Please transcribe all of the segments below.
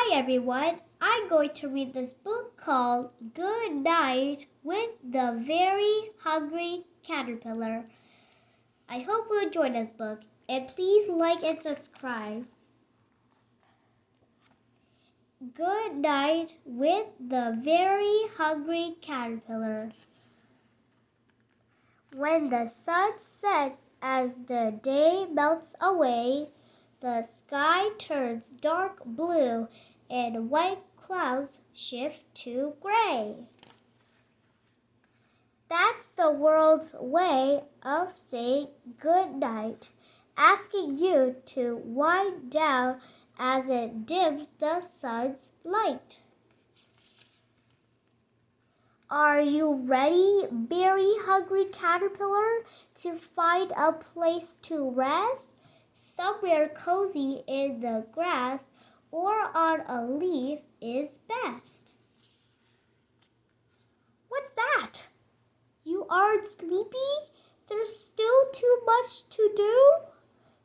Hi everyone, I'm going to read this book called Good Night with the Very Hungry Caterpillar. I hope you enjoy this book and please like and subscribe. Good Night with the Very Hungry Caterpillar. When the sun sets as the day melts away, the sky turns dark blue and white clouds shift to gray. That's the world's way of saying good night, asking you to wind down as it dims the sun's light. Are you ready, very hungry caterpillar, to find a place to rest? Somewhere cozy in the grass or on a leaf is best. What's that? You aren't sleepy? There's still too much to do?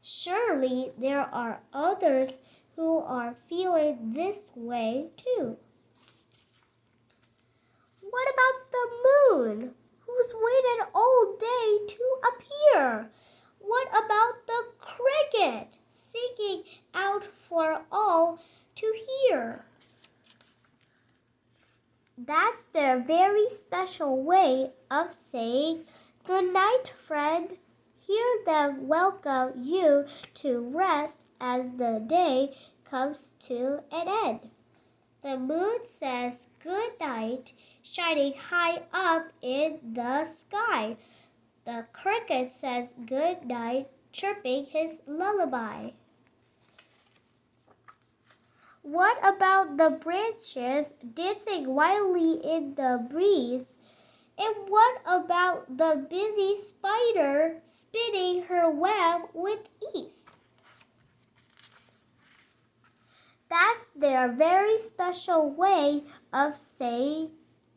Surely there are others who are feeling this way too. What about the moon, who's waited all day to appear? What about the cricket singing out for all to hear? That's their very special way of saying good night, friend. Hear them welcome you to rest as the day comes to an end. The moon says good night, shining high up in the sky. The cricket says good night, chirping his lullaby. What about the branches dancing wildly in the breeze? And what about the busy spider spinning her web with ease? That's their very special way of saying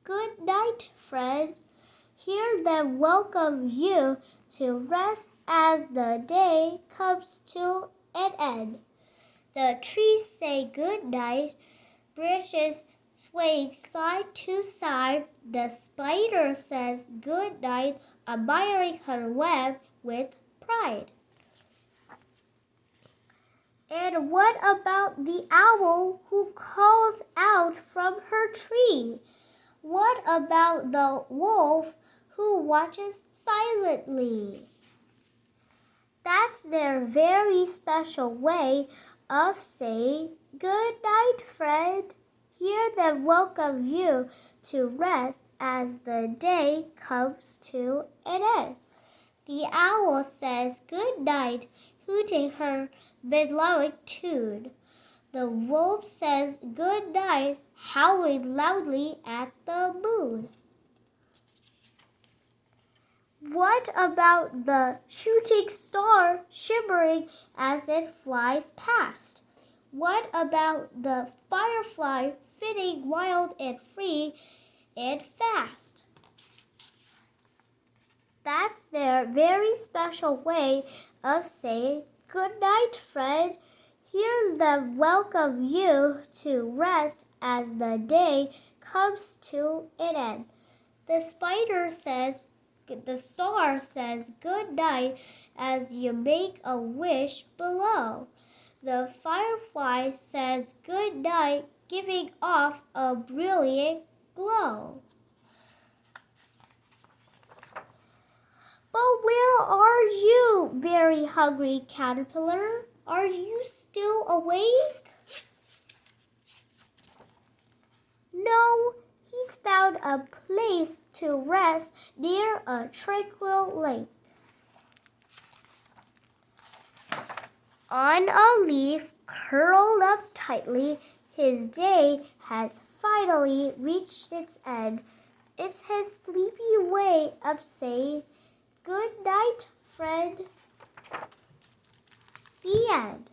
good night, friend. Hear them welcome you to rest as the day comes to an end. The trees say good night, branches swaying side to side. The spider says good night, admiring her web with pride. And what about the owl who calls out from her tree? What about the wolf who watches silently? That's their very special way of saying good night, friend. Hear them welcome you to rest as the day comes to an end. The owl says good night, hooting her melodic tune. The wolf says good night, howling loudly at the moon. What about the shooting star shimmering as it flies past? What about the firefly flitting wild and free and fast? That's their very special way of saying good night, friend. Hear them welcome you to rest as the day comes to an end. The star says good night as you make a wish below. The firefly says good night, giving off a brilliant glow. But where are you, very hungry caterpillar? Are you still awake? No, he's found a place to rest near a tranquil lake. On a leaf, curled up tightly, his day has finally reached its end. It's his sleepy way of saying good night, friend. The end.